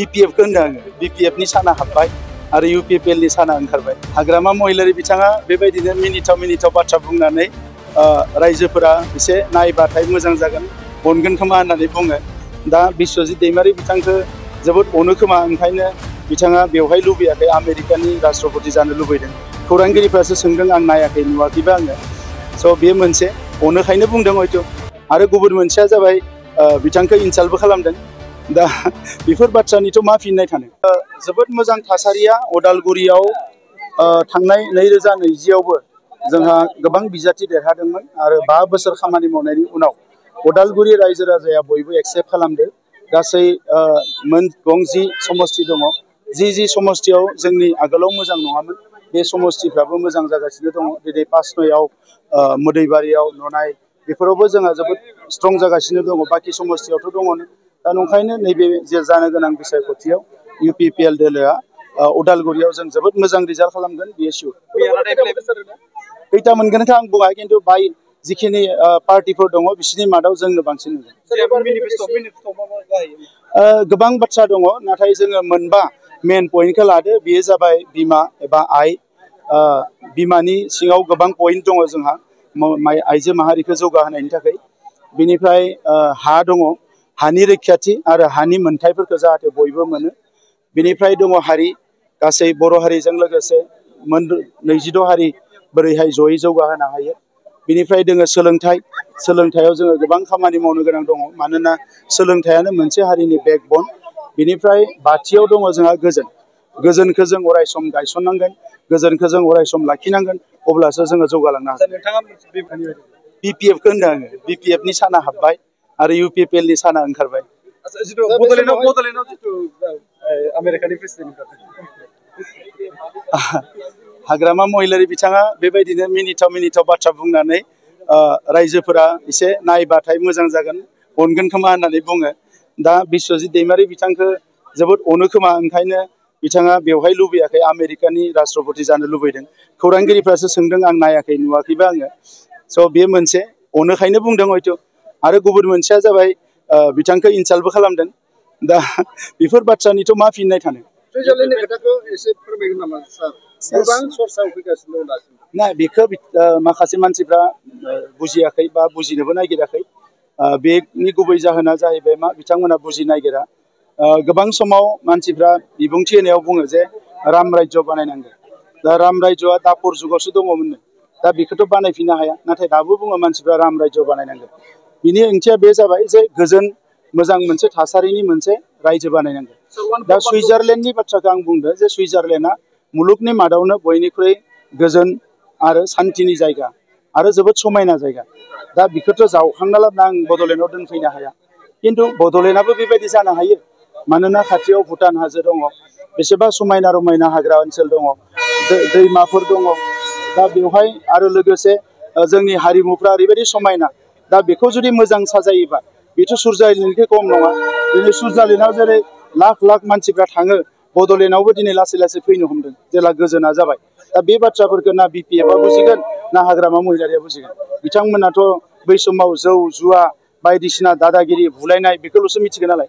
BPF को होनदों आङो BPF नि साना हाबबाय आरो UPPL नि साना ओंखारबाय हाग्रामा महिलारि बिथाङा बेबायदिनो मिनिथाव बाथ्रा बुंनानै रायजोफोरा एसे नायबाथाय मोजां जागोन अनगोन खोमा होननानै बुङो दा बिश्वजित दैमारि बिथांखौ जोबोद अनो खोमा ओंखायनो बिथाङा बेवहाय लुबैयाखै आमेरिकानि राष्ट्रपति जानो लुबैदों खौरांगिरिफ्रासो सोंदों आं नायाखै नुवाखैबा आङो स' बे मोनसे अनोखायनो बुंदों हयथ' आरो गुबुन मोनसेया जाबाय बिथांखौ इनसाल्टबो खालामदों दा बेफोर बाथ्रानिथ' मा फिननाय थानो जोबोद मोजां थासारिया अदालगुरियाव थांनाय 2020आवबो जोंहा गोबां बिजाथि देरहादोंमोन आरो 5 बोसोर खामानि मावनायनि उनाव अदालगुरि रायजो राजाया बयबो एक्सेप्ट खालामदो गासै गंजि समस्ति दङ जि समस्तियाव जोंनि आगोलाव मोजां नङामोन बे समस्तिफ्राबो मोजां जागासिनो दङ दिनै पासनयआव मोदैबारियाव ननाय बेफोरावबो जोंहा जोबोद स्ट्रं जागासिनो दङ बाखि समस्तियावथ' दङ दा नंखायनो नैबे जे जानो गोनां बिसायख'थियाव UPPL दोलोआ अदालगुरियाव जों जोबोद मोजां रिजाल्ट खालामगोन बियो सिउर खैथा मोनगोनखौ आं बुङा खिन्थु बाय जिखिनि पार्टिफोर दङ बिसोरनि मादाव जोंनो बांसिन गोबां बाथ्रा दङ नाथाय जोङो मोनबा मेन पइन्टखौ लादो बेयो जाबाय बिमा एबा आइ बिमानि सिङाव गोबां पइन्ट दङ जोंहा आइजो माहारिखौ जौगाहोनायनि थाखाय बिनिफ्राय हा दङ हानि रैखाथि आरो हानि मोनथायफोरखौ जाहाथे बयबो मोनो बिनिफ्राय दङ हारि गासै बर' हारिजों लोगोसे 22 हारि बोरैहाय जयै जौगाहोनो हायो बिनिफ्राय दङ सोलोंथायाव जोङो गोबां खामानि मावनो गोनां दङ मानोना सोलोंथायानो मोनसे हारिनि बेकबन बिनिफ्राय बाथियाव दङ जोंहा गोजोनखौ जों अरायसम गायसननांगोन गोजोनखौ जों अरायसम लाखिनांगोन अब्लासो जोङो जौगालांनो हागोन BPF को होनदों आङो BPF नि साना हाबबाय आरो UPPL नि साना ओंखारबाय आमेरिकानि प्रेसिडेन्ट हाग्रामा महिलारि बिथाङा बेबायदिनो मिनिथाव बाथ्रा बुंनानै रायजोफोरा एसे नायबाथाय मोजां जागोन अनगोन खोमा होननानै बुङो दा बिश्वजित दैमारि बिथांखौ जोबोद अनो खोमा ओंखायनो बिथाङा बेवहाय लुबैयाखै आमेरिकानि राष्ट्रपति जानो लुबैदों खौरांगिरिफ्रासो सोंदों आं नायाखै नुवाखैबा आङो स' बे मोनसे अनोखायनो बुंदों हयथ' आरो गुबुन मोनसेया जाबाय बिथांखौ इनसाल्टबो खालामदों दा बेफोर बाथ्रानिथ' मा फिननाय थानो ना बेखौ माखासे मानसिफ्रा बुजियाखै बा बुजिनोबो नागिराखै बेनि गुबै जाहोना जाहैबाय मा बिथांमोना बुजि नागिरा गोबां समाव मानसिफ्रा बिबुंथि होनायाव बुङो जे राम राज्य बानायनांगौ दा राम राज्योआ दापर जुगावसो दङमोननो दा बेखौथ' बानायफिननो हाया नाथाय दाबो बुङो मानसिफ्रा राम राज्य बानायनांगौ बिनि ओंथिया बे जाबाय जे गोजोन मोजां मोनसे थासारिनि मोनसे रायजो बानायनांगौ दा सुइजारलेण्डनि बाथ्राखौ आं बुंदों जे सुइजारलेण्डआ मुलुगनि मादावनो बयनिख्रुइ गोजोन आरो सान्थिनि जायगा आरो जोबोद समायना जायगा दा बेखौथ' जावखांना लाबोना आं बड'लेण्डआव दोनफैनो हाया खिन्थु बड'लेण्डआबो बेबायदि जानो हायो मानोना खाथियाव भुटान हाजो दङ बेसेबा समायना रमायना हाग्रा ओनसोल दङ दैमाफोर दङ दा बेवहाय आरो लोगोसे जोंनि हारिमुफ्रा ओरैबायदि समायना दा बेखौ जुदि मोजां साजायोबा बेथ' सुइजारलेण्डनिफ्राय खम नङा दिनै सुइजारलेण्डआव जेरै लाख मानसिफ्रा थाङो बड'लेण्डआवबो दिनै लासै फैनो हमदों जेला गोजोना जाबाय दा बे बाथ्राफोरखौ ना BPFआ बुजिगोन ना हाग्रामा महिलारिया बुजिगोन बिथांमोनाथ' बै समाव जौ जुवा बायदिसिना दादागिरि बुलायनाय बेखौल'सो मिथिगोन नालाय